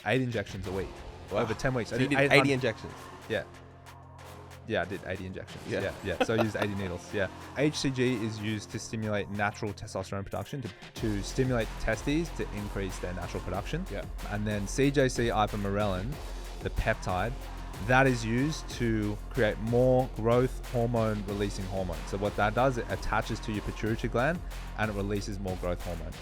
8 injections a week over 10 weeks. So I you did 80 injections. Yeah. Yeah, I did 80 injections. Yeah. Yeah. So I used 80 needles. Yeah. HCG is used to stimulate natural testosterone production, to stimulate the testes to increase their natural production. Yeah. And then CJC ipamorelin, the peptide, that is used to create more growth hormone releasing hormone. So what that does, it attaches to your pituitary gland and it releases more growth hormone.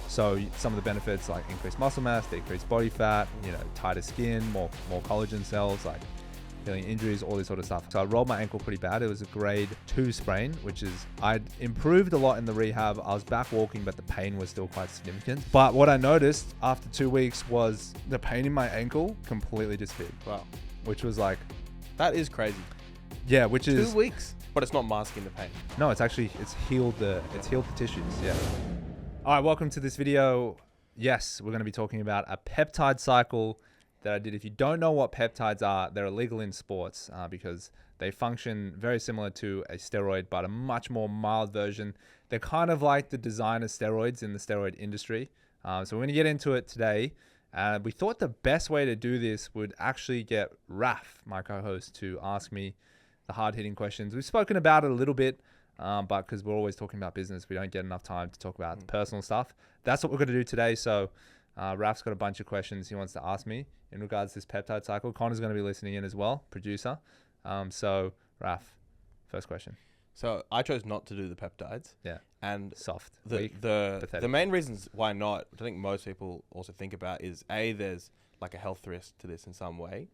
So some of the benefits like increased muscle mass, decreased body fat, tighter skin, more collagen cells, like healing injuries, all this sort of stuff. So I rolled my ankle pretty bad. It was a grade 2 sprain, which is, I'd improved a lot in the rehab. I was back walking, but the pain was still quite significant. But what I noticed after 2 weeks was the pain in my ankle completely disappeared. Wow. Which was like, that is crazy. Yeah, which is 2 weeks, but it's not masking the pain. No, it's healed the tissues. Yeah. All right, welcome to this video. Yes, we're going to be talking about a peptide cycle that I did. If you don't know what peptides are, they're illegal in sports because they function very similar to a steroid, but a much more mild version. They're kind of like the designer steroids in the steroid industry. So we're going to get into it today. We thought the best way to do this would actually get Raf, my co-host, to ask me the hard-hitting questions. We've spoken about it a little bit, but because we're always talking about business, we don't get enough time to talk about the personal stuff. That's what we're going to do today. So Raf's got a bunch of questions he wants to ask me in regards to this peptide cycle. Connor's going to be listening in as well, producer. So Raf, first question. So I chose not to do the peptides. Yeah. And soft. The main reasons why not, which I think most people also think about, is A, there's like a health risk to this in some way.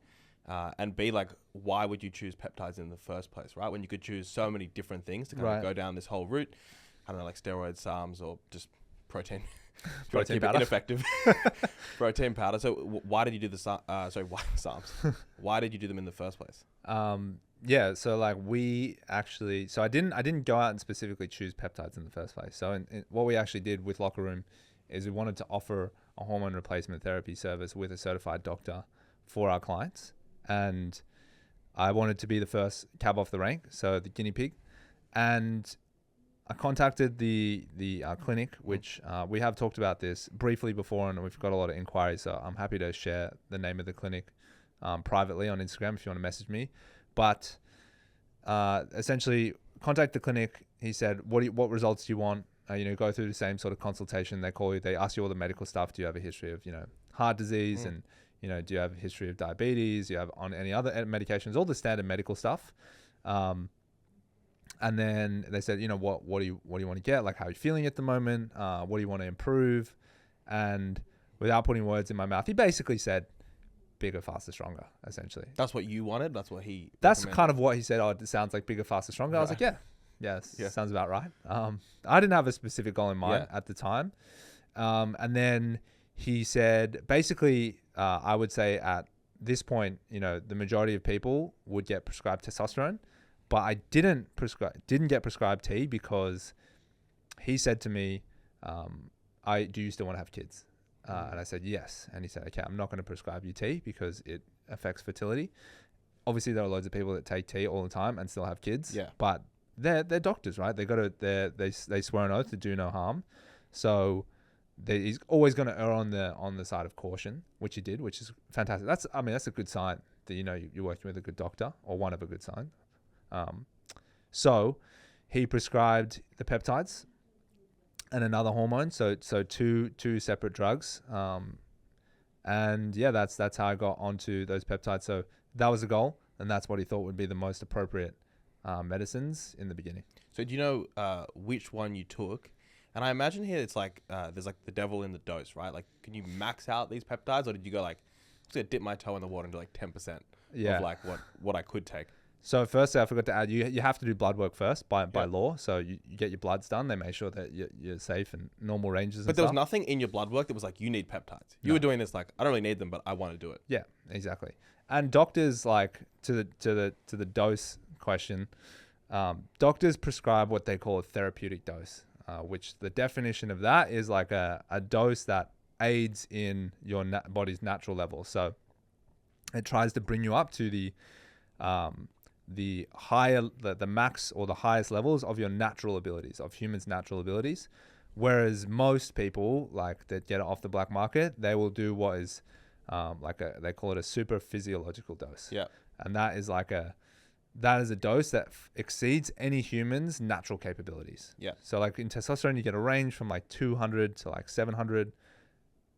And B, like, why would you choose peptides in the first place, right? When you could choose so many different things to kind of go down this whole route. I don't know, like steroids, SARMs, or just protein. Protein powder. Ineffective. Protein powder. So why did you do the SARMs? Why did you do them in the first place? Yeah, so like I didn't go out and specifically choose peptides in the first place. So what we actually did with Locker Room is we wanted to offer a hormone replacement therapy service with a certified doctor for our clients. And I wanted to be the first cab off the rank, so the guinea pig. And I contacted the clinic, which we have talked about this briefly before, and we've got a lot of inquiries. So I'm happy to share the name of the clinic privately on Instagram if you want to message me. But essentially, contact the clinic. He said, what results do you want? Go through the same sort of consultation. They call you. They ask you all the medical stuff. Do you have a history of heart disease? And do you have a history of diabetes? Do you have on any other medications? All the standard medical stuff. And then they said, what do you want to get? Like, how are you feeling at the moment? What do you want to improve? And without putting words in my mouth, he basically said, bigger, faster, stronger, essentially. That's what you wanted? That's what he That's recommended? kind of what he said. Oh, it sounds like bigger, faster, stronger. Right. I was like, yeah, sounds about right. I didn't have a specific goal in mind at the time. And then he said, basically, I would say at this point, the majority of people would get prescribed testosterone, but I didn't get prescribed T because he said to me, do you still want to have kids? And I said, yes. And he said, okay, I'm not going to prescribe you T because it affects fertility. Obviously, there are loads of people that take T all the time and still have kids. Yeah. But they're doctors, right? They swear an oath to do no harm. So he's always going to err on the side of caution, which he did, which is fantastic. That's a good sign that you're working with a good doctor, or one of a good sign. So he prescribed the peptides and another hormone, so two separate drugs, and that's how I got onto those peptides. So that was the goal, and that's what he thought would be the most appropriate medicines in the beginning. So do you know which one you took? And I imagine here it's like there's like the devil in the dose, right? Like, can you max out these peptides, or did you go like, I'm just gonna dip my toe in the water and do like 10% of like what I could take? So firstly, I forgot to add, you have to do blood work first by law. So you get your bloods done. They make sure that you're safe and normal ranges. But there was nothing in your blood work that was like, you need peptides. You were doing this like, I don't really need them, but I want to do it. Yeah, exactly. And doctors, like, to the dose question, doctors prescribe what they call a therapeutic dose, which the definition of that is like a dose that aids in your body's natural level. So it tries to bring you up to the max or the highest levels of your natural abilities, of humans' natural abilities. Whereas most people, like, that get it off the black market, they will do what is they call it a super physiological dose. Yeah. And that is a dose that exceeds any human's natural capabilities. Yeah. So like in testosterone, you get a range from like 200 to like 700.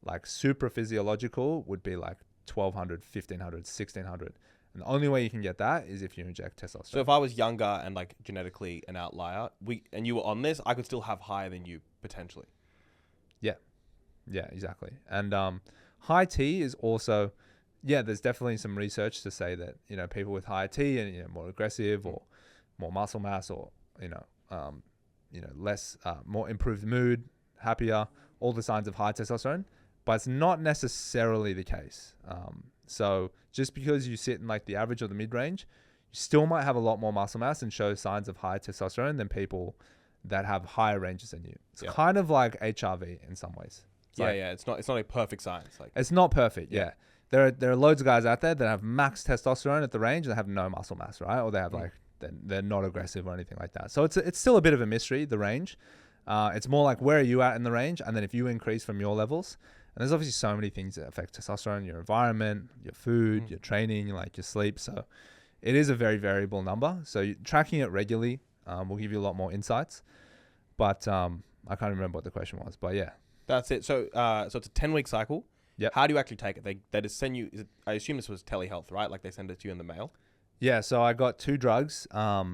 Like super physiological would be like 1200, 1500, 1600. And the only way you can get that is if you inject testosterone. So if I was younger and like genetically an outlier, and you were on this, I could still have higher than you potentially. Yeah, exactly. And high T is also, there's definitely some research to say that, people with higher T and, more aggressive or more muscle mass or, less, more improved mood, happier, all the signs of high testosterone, but it's not necessarily the case. So just because you sit in like the average or the mid range, you still might have a lot more muscle mass and show signs of high testosterone than people that have higher ranges than you. It's kind of like HRV in some ways. It's not a perfect science. Like it's not perfect. Yeah. There are loads of guys out there that have max testosterone at the range and have no muscle mass, right? Or they have they're not aggressive or anything like that. So it's still a bit of a mystery, the range. It's more like, where are you at in the range? And then if you increase from your levels, and there's obviously so many things that affect testosterone, your environment, your food, your training, like your sleep. So it is a very variable number. So tracking it regularly will give you a lot more insights. But I can't remember what the question was, but yeah. That's it. So it's a 10-week cycle. Yep. How do you actually take it? They just send you, I assume this was telehealth, right? Like they send it to you in the mail? Yeah, so I got 2 drugs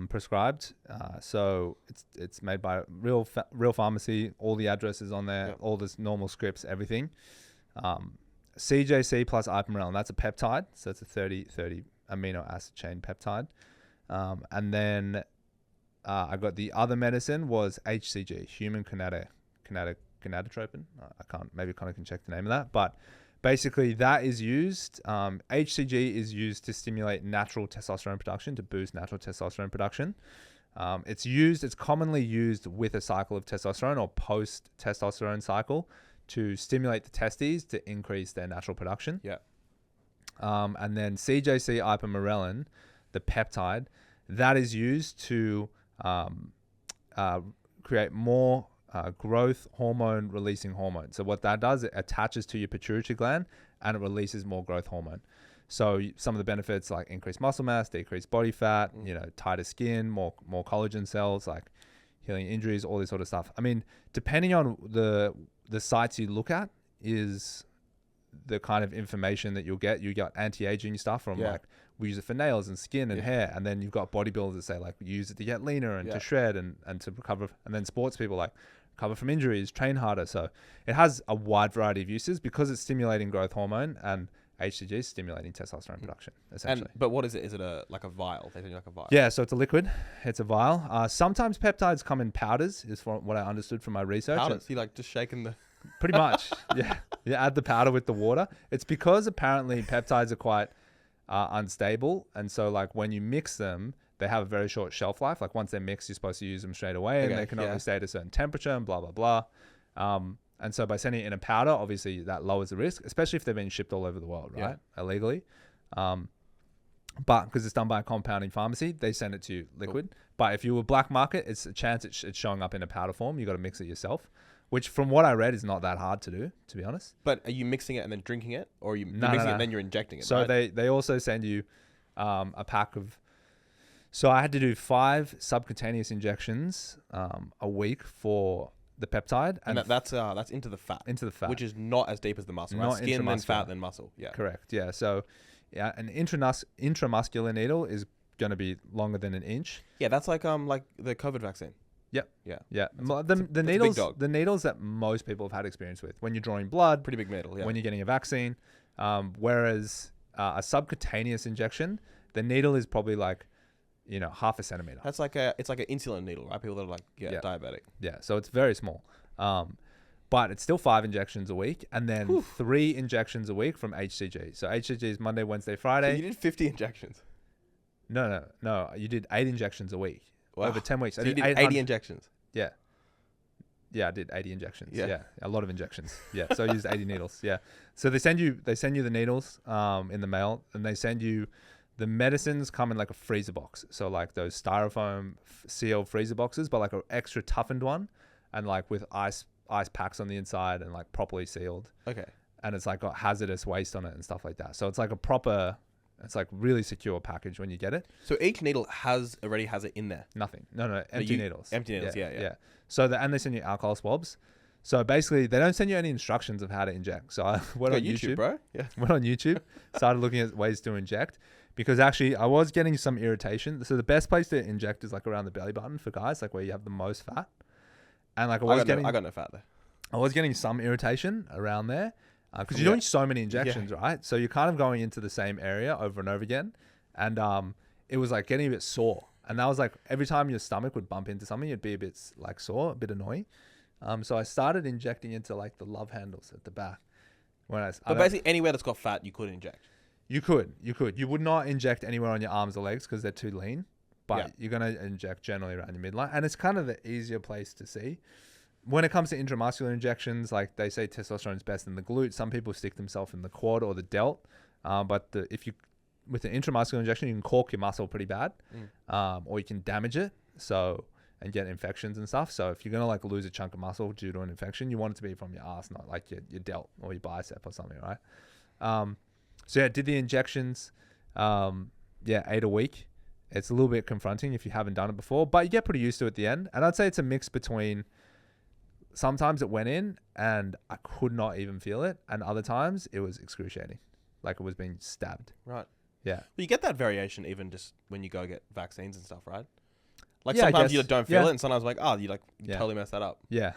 prescribed. So it's made by real pharmacy. All the addresses on there, all the normal scripts, everything. CJC plus ipamorelin. That's a peptide. So it's a 30 amino acid chain peptide. And then I got the other medicine was HCG, human gonadotropin. Maybe Connor can check the name of that, but basically that is used. HCG is used to stimulate natural testosterone production, to boost natural testosterone production. It's commonly used with a cycle of testosterone or post testosterone cycle to stimulate the testes to increase their natural production. Yeah. And then CJC ipamorelin, the peptide, that is used to create more growth hormone releasing hormone. So what that does, it attaches to your pituitary gland and it releases more growth hormone. So some of the benefits like increased muscle mass, decreased body fat, tighter skin, more collagen cells, like healing injuries, all this sort of stuff. I mean, depending on the sites you look at is the kind of information that you'll get. You got anti-aging stuff from like, we use it for nails and skin and hair. And then you've got bodybuilders that say like, we use it to get leaner and to shred and to recover. And then sports people like recover from injuries, train harder. So it has a wide variety of uses because it's stimulating growth hormone and HCG is stimulating testosterone production, essentially. But what is it? Is it a vial? They send you like a vial? Yeah, so it's a liquid. It's a vial. Sometimes peptides come in powders, is from what I understood from my research. Powders? You like just shaking the... Pretty much. Yeah. Add the powder with the water. It's because apparently peptides are quite unstable. And so like when you mix them, they have a very short shelf life. Like once they're mixed, you're supposed to use them straight away and they can only stay at a certain temperature and blah, blah, blah. And so by sending it in a powder, obviously that lowers the risk, especially if they're being shipped all over the world, right? Illegally. But because it's done by a compounding pharmacy, they send it to you liquid. Cool. But if you were black market, it's a chance it's showing up in a powder form. You got to mix it yourself, which from what I read is not that hard to do, to be honest. But are you mixing it and then drinking it, or are you mixing it and then you're injecting it? So right? they also send you a pack of. So I had to do 5 subcutaneous injections a week for the peptide, and that's into the fat. Into the fat, which is not as deep as the muscle. Right? Skin then fat then muscle. Yeah, correct. Yeah, so an intramuscular needle is going to be longer than an inch. Yeah, that's like the COVID vaccine. Yep. Yeah. The needles that most people have had experience with when you're drawing blood. Pretty big needle. Yeah. When you're getting a vaccine, whereas a subcutaneous injection, the needle is probably like, half a centimeter. That's like it's like an insulin needle, right? People that are like diabetic. Yeah. So it's very small. But it's still 5 injections a week and then 3 injections a week from HCG. So HCG is Monday, Wednesday, Friday. So you did 50 injections? No. You did 8 injections a week. Wow. Over 10 weeks. So you did 80 injections? Yeah. Yeah, I did 80 injections. Yeah. A lot of injections. Yeah. So I used 80 needles. Yeah. So they send you the needles in the mail, and they send you the medicines come in like a freezer box. So like those styrofoam sealed freezer boxes, but like an extra toughened one and like with ice packs on the inside and like properly sealed. Okay. and it's like got hazardous waste on it and stuff like that. So it's like a proper, it's like really secure package when you get it. So each needle already has it in there. Nothing. No, empty needles. Empty needles. Yeah. So and they send you alcohol swabs. So basically, they don't send you any instructions of how to inject. So I went on YouTube, bro. Yeah. Went on YouTube, started looking at ways to inject, because actually I was getting some irritation. So the best place to inject is like around the belly button for guys, like where you have the most fat. And like I got no fat there. I was getting some irritation around there because you're doing so many injections, right? So you're kind of going into the same area over and over again, and it was like getting a bit sore. And that was like every time your stomach would bump into something, it'd be a bit like sore, a bit annoying. So I started injecting into like the love handles at the back. But basically anywhere that's got fat, you could inject. You could. You would not inject anywhere on your arms or legs because they're too lean. But you're going to inject generally around your midline. And it's kind of the easier place to see. When it comes to intramuscular injections, like they say testosterone is best in the glute. Some people stick themselves in the quad or the delt. But with an intramuscular injection, you can cork your muscle pretty bad. Or you can damage it. And get infections and stuff. So if you're going to like lose a chunk of muscle due to an infection, you want it to be from your ass, not like your delt or your bicep or something, right? Did the injections, 8 a week. It's a little bit confronting if you haven't done it before, but you get pretty used to it at the end. And I'd say it's a mix between sometimes it went in and I could not even feel it, and other times it was excruciating, like it was being stabbed. Right. Yeah. But you get that variation even just when you go get vaccines and stuff, right? Like sometimes you don't feel it, and sometimes like, you totally messed that up. Yeah.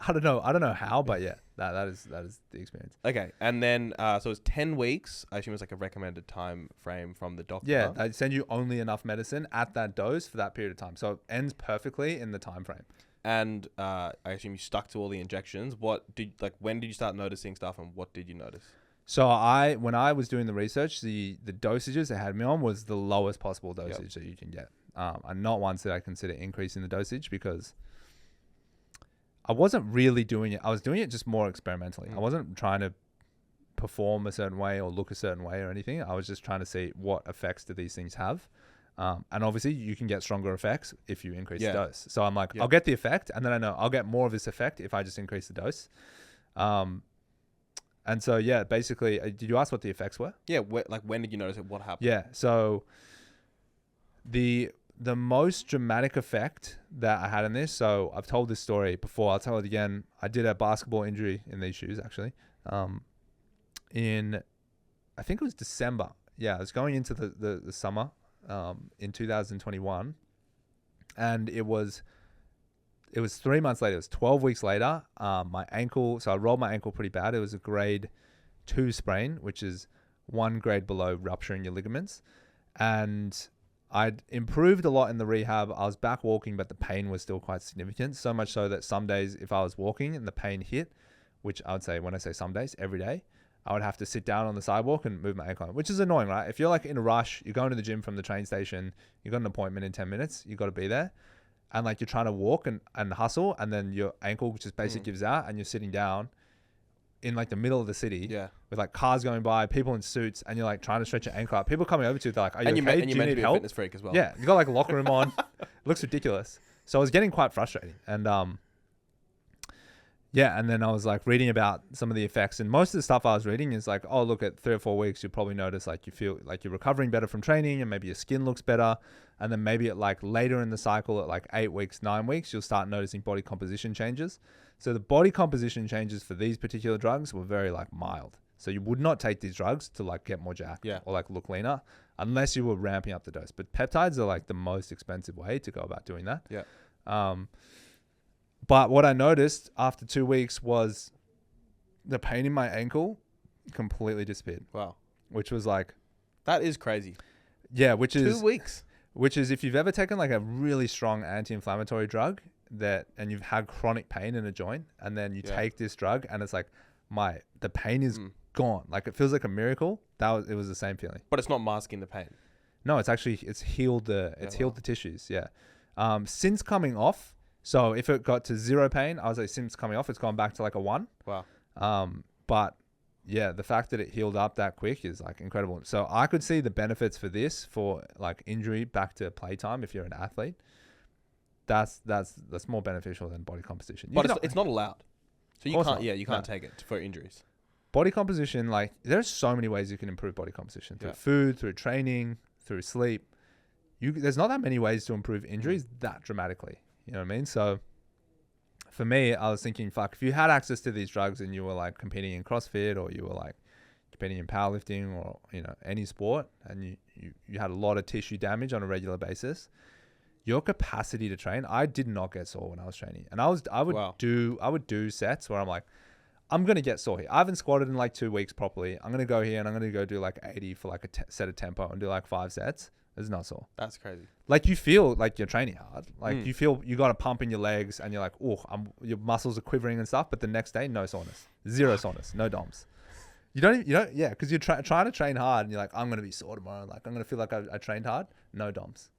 I don't know how, but yeah, that is the experience. Okay. And then, so it's 10 weeks. I assume it's like a recommended time frame from the doctor. Yeah. They send you only enough medicine at that dose for that period of time. So it ends perfectly in the time frame. And, I assume you stuck to all the injections. When did you start noticing stuff, and what did you notice? So when I was doing the research, the dosages they had me on was the lowest possible dosage that you can get. And not once did I consider increasing the dosage, because I wasn't really doing it. I was doing it just more experimentally. I wasn't trying to perform a certain way or look a certain way or anything. I was just trying to see what effects do these things have. And obviously you can get stronger effects if you increase the dose. So I'm like, I'll get the effect, and then I know I'll get more of this effect if I just increase the dose. And so, basically, did you ask what the effects were? Yeah. When did you notice it? What happened? Yeah. So the most dramatic effect that I had in this, so I've told this story before, I'll tell it again. I did a basketball injury in these shoes, actually, in, I think it was December. Yeah, I was going into the summer in 2021, and it was 3 months later. It was 12 weeks later. My ankle, so I rolled my ankle pretty bad. It was a grade 2 sprain, which is 1 grade below rupturing your ligaments. And I'd improved a lot in the rehab. I was back walking, but the pain was still quite significant. So much so that some days if I was walking and the pain hit, which I would say, when I say some days, every day, I would have to sit down on the sidewalk and move my ankle, which is annoying, right? If you're like in a rush, you're going to the gym from the train station, you got an appointment in 10 minutes, you got to be there. And like you're trying to walk and hustle, and then your ankle just basically gives out, and you're sitting down in like the middle of the city with like cars going by, people in suits, and you're like trying to stretch your ankle out. People coming over to you, they're like, are you okay? Do you need help? A fitness freak as well. Yeah. You got like a locker room on. It looks ridiculous. So I was getting quite frustrating. And and then I was like reading about some of the effects, and most of the stuff I was reading is like, oh, look, at 3 or 4 weeks, you'll probably notice like you feel like you're recovering better from training, and maybe your skin looks better. And then maybe at like later in the cycle at like 8 weeks, 9 weeks, you'll start noticing body composition changes. So the body composition changes for these particular drugs were very like mild. So you would not take these drugs to like get more jacked or like look leaner unless you were ramping up the dose. But peptides are like the most expensive way to go about doing that. Yeah. But what I noticed after 2 weeks was the pain in my ankle completely disappeared. Wow. Which was like... That is crazy. Yeah, which is... 2 weeks. Which is if you've ever taken like a really strong anti-inflammatory drug and you've had chronic pain in a joint, and then you take this drug and it's like, the pain is gone. Like it feels like a miracle. It was the same feeling. But it's not masking the pain. No, it's healed the tissues. Yeah. Since coming off, so if it got to 0 pain, I was like, since coming off, it's gone back to like a 1. Wow. But yeah, the fact that it healed up that quick is like incredible. So I could see the benefits for this for like injury back to playtime if you're an athlete. That's more beneficial than body composition. But it's not allowed. So you can't take it for injuries. body composition, like there's so many ways you can improve body composition through food, through training, through sleep. There's not that many ways to improve injuries that dramatically. You know what I mean? So for me, I was thinking, fuck, if you had access to these drugs and you were like competing in CrossFit or you were like competing in powerlifting or, you know, any sport, and you had a lot of tissue damage on a regular basis, your capacity to train, I did not get sore when I was training. And I would do sets where I'm like, I'm going to get sore here. I haven't squatted in like 2 weeks properly. I'm going to go here and I'm going to go do like 80 for like a set of tempo and do like 5 sets. It's not sore. That's crazy. Like you feel like you're training hard. Like you feel you got a pump in your legs and you're like, oh, your muscles are quivering and stuff. But the next day, no soreness, zero soreness, no DOMs. Because you're trying to train hard and you're like, I'm going to be sore tomorrow. Like I'm going to feel like I trained hard. No DOMs.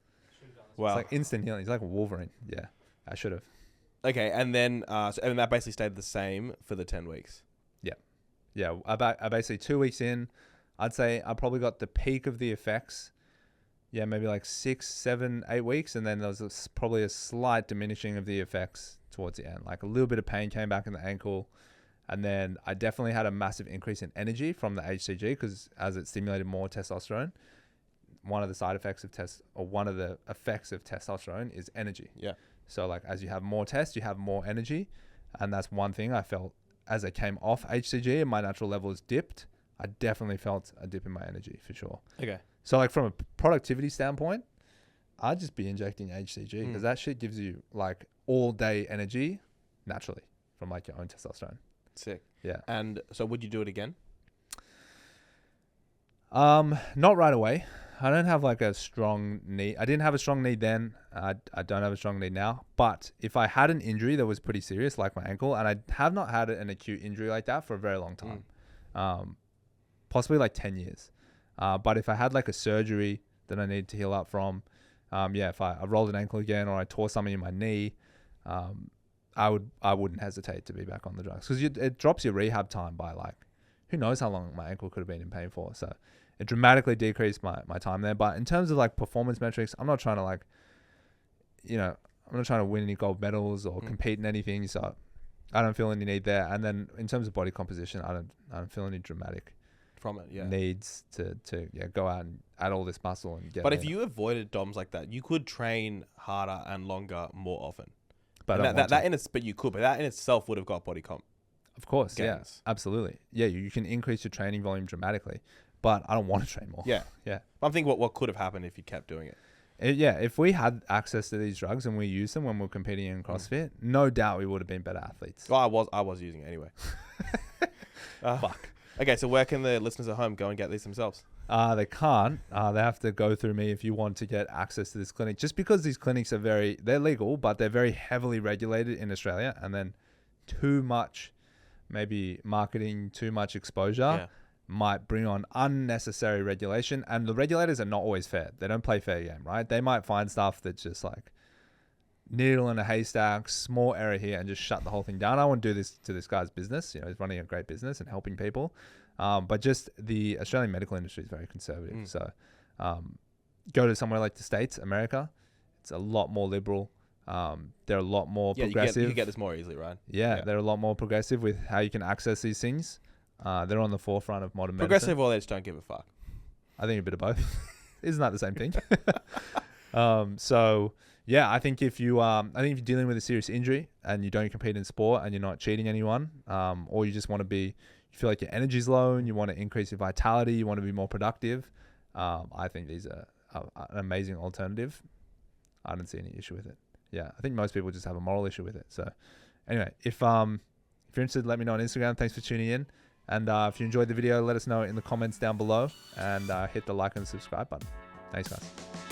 Wow. It's like instant healing. It's like Wolverine. Yeah, I should have. Okay, and then and that basically stayed the same for the 10 weeks. Yeah. I basically 2 weeks in, I'd say I probably got the peak of the effects. Yeah, maybe like 6, 7, 8 weeks, and then there was probably a slight diminishing of the effects towards the end. Like a little bit of pain came back in the ankle, and then I definitely had a massive increase in energy from the HCG because as it stimulated more testosterone. One of the side effects of one of the effects of testosterone is energy. Yeah. So like as you have more test, you have more energy, and that's one thing I felt as I came off HCG and my natural levels dipped. I definitely felt a dip in my energy for sure. Okay. So like from a productivity standpoint, I'd just be injecting HCG because that shit gives you like all day energy naturally from like your own testosterone. Sick. Yeah. And so would you do it again? Not right away. I don't have like a strong need. I didn't have a strong need then. I don't have a strong need now. But if I had an injury that was pretty serious, like my ankle, and I have not had an acute injury like that for a very long time, possibly like 10 years. But if I had like a surgery that I needed to heal up from, if I rolled an ankle again or I tore something in my knee, I wouldn't hesitate to be back on the drugs because it drops your rehab time by like, who knows how long my ankle could have been in pain for. So it dramatically decreased my time there. But in terms of like performance metrics, I'm not trying to like, I'm not trying to win any gold medals or compete in anything. So I don't feel any need there. And then in terms of body composition, I don't feel any dramatic from it. Yeah. Needs to go out and add all this muscle and get. But if you avoided DOMs like that, you could train harder and longer more often. But you could. But that in itself would have got body comp. Of course, gains. Yeah, absolutely. Yeah, you can increase your training volume dramatically, but I don't want to train more. Yeah. I'm thinking what could have happened if you kept doing it. If we had access to these drugs and we used them when we were competing in CrossFit, no doubt we would have been better athletes. Well, I was using it anyway. Fuck. Okay, so where can the listeners at home go and get these themselves? They can't. They have to go through me if you want to get access to this clinic. Just because these clinics are they're legal, but they're very heavily regulated in Australia, and then too much, maybe marketing, too much exposure might bring on unnecessary regulation. And the regulators are not always fair. They don't play fair game, right? They might find stuff that's just like needle in a haystack, small error here, and just shut the whole thing down. I won't do this to this guy's business. He's running a great business and helping people. But just the Australian medical industry is very conservative. So go to somewhere like the States, America, it's a lot more liberal. They're a lot more progressive. You can get this more easily, right? Yeah, they're a lot more progressive with how you can access these things. They're on the forefront of modern progressive medicine. Or they just don't give a fuck? I think a bit of both. Isn't that the same thing? So yeah, I think if you're dealing with a serious injury and you don't compete in sport and you're not cheating anyone, or you just want to you feel like your energy's low and you want to increase your vitality, you want to be more productive, I think these are an amazing alternative. I don't see any issue with it. Yeah, I think most people just have a moral issue with it. So anyway, if you're interested, let me know on Instagram. Thanks for tuning in. And if you enjoyed the video, let us know in the comments down below and hit the like and subscribe button. Thanks, guys.